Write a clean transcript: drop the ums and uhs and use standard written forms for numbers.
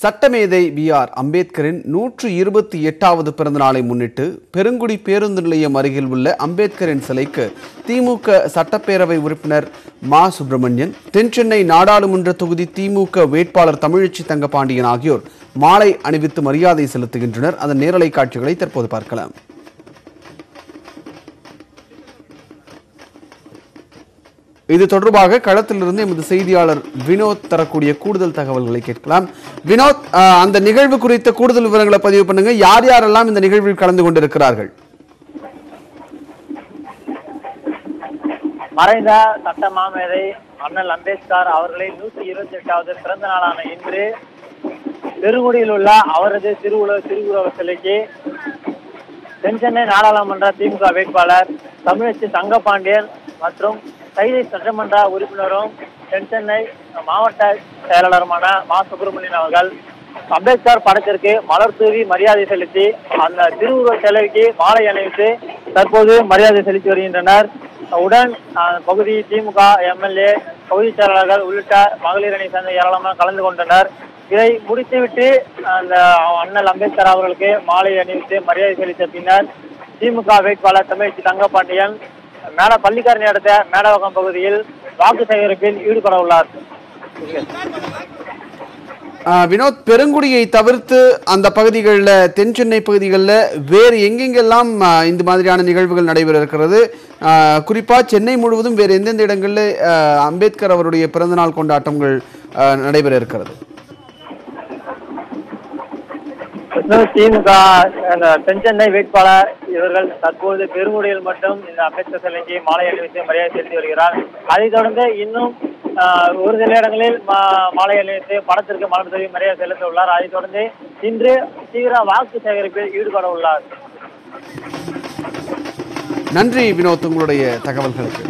சட்டமேதை B.R. அம்பேத்கரின் 128வது பிறந்த நாளை முன்னிட்டு பெருங்குடி பேருந்து நிலையம் அருகில் உள்ள அம்பேத்கரின் சிலைக்கு திமுக சட்டப்பேரவை உறுப்பினர் மா. சுப்பிரமணியன், தென்சென்னை நாடாளுமன்ற தொகுதி திமுக வேட்பாளர் தமிழச்சி தங்கபாண்டியன் ஆகியோர் மாலை அணிவித்து மரியாதை செலுத்துகின்றனர். அதன் நேரலை காட்சிகளை தற்போது பார்க்கலாம். இது தொடர்பாக களத்திலிருந்து எமது செய்தியாளர் வினோத் தரக்கூடிய கூடுதல் தகவல்களை கேட்கலாம். வினோத், அந்த நிகழ்வு குறித்த கூடுதல் விவரங்களை பதிவு பண்ணுங்க. யார் யாரெல்லாம் இந்த நிகழ்வில் கலந்து கொண்டிருக்கிறார்கள்? மறைந்த சட்ட மாமேதை அண்ணல் அம்பேத்கர் அவர்களின் 128வது பிறந்த நாளான இன்று பெருங்குடியில் உள்ள அவரது திருவுருவ சிலைக்கு தென்சென்னை நாடாளுமன்ற திமுக வேட்பாளர் தமிழச்சி தங்கபாண்டியன் மற்றும் கைதை சட்டமன்ற உறுப்பினரும் தென்சென்னை மாவட்ட செயலாளருமான மா. சுப்பிரமணியன் அவர்கள் அம்பேத்கர் படத்திற்கு மலர் தூவி மரியாதை செலுத்தி அந்த திருவுருவ சிலைக்கு மாலை அணிவித்து தற்போது மரியாதை செலுத்தி வருகின்றனர். உடன் பகுதி திமுக எம்எல்ஏ, பகுதி செயலாளர்கள் உள்ளிட்ட மகளிர் அணி சேர்ந்த ஏராளமாக கலந்து கொண்டனர். இதை முடித்துவிட்டு அந்த அண்ணல் அம்பேத்கர் அவர்களுக்கு மாலை அணிவித்து மரியாதை செலுத்திய பின்னர் திமுக வேட்பாளர் தமிழச்சி தங்கபாண்டியன் பள்ளிக்கரணை அடுத்த மேடவகம் பகுதியில் வாக்கு சேகரிப்பில் ஈடுபட உள்ளார். வினோத், பெருங்குடியை தவிர்த்து அந்த பகுதிகளில், தென்சென்னை பகுதிகளில் வேறு எங்கெங்கெல்லாம் இந்த மாதிரியான நிகழ்வுகள் நடைபெற இருக்கிறது? குறிப்பா சென்னை முழுவதும் வேறு எந்தெந்த இடங்களில் அம்பேத்கர் அவருடைய பிறந்தநாள் கொண்டாட்டங்கள் நடைபெற இருக்கிறது? திமுக தென்சென்னை வேட்பாளர் இவர்கள் தற்போது பெருங்குடியில் மட்டும் இந்த அம்பேத்கர் சிலைக்கு மாலை அணிவித்து மரியாதை செலுத்தி வருகிறார். அதைத் தொடர்ந்து இன்னும் ஒரு சில இடங்களில் மாலை அணிவித்து படத்திற்கு மலர் தூவி மரியாதை செலுத்த உள்ளார். அதைத் தொடர்ந்து இன்று தீவிர வாக்கு சேகரிப்பில் ஈடுபட உள்ளார். நன்றி வினோத், உங்களுடைய தகவல்களுக்கு.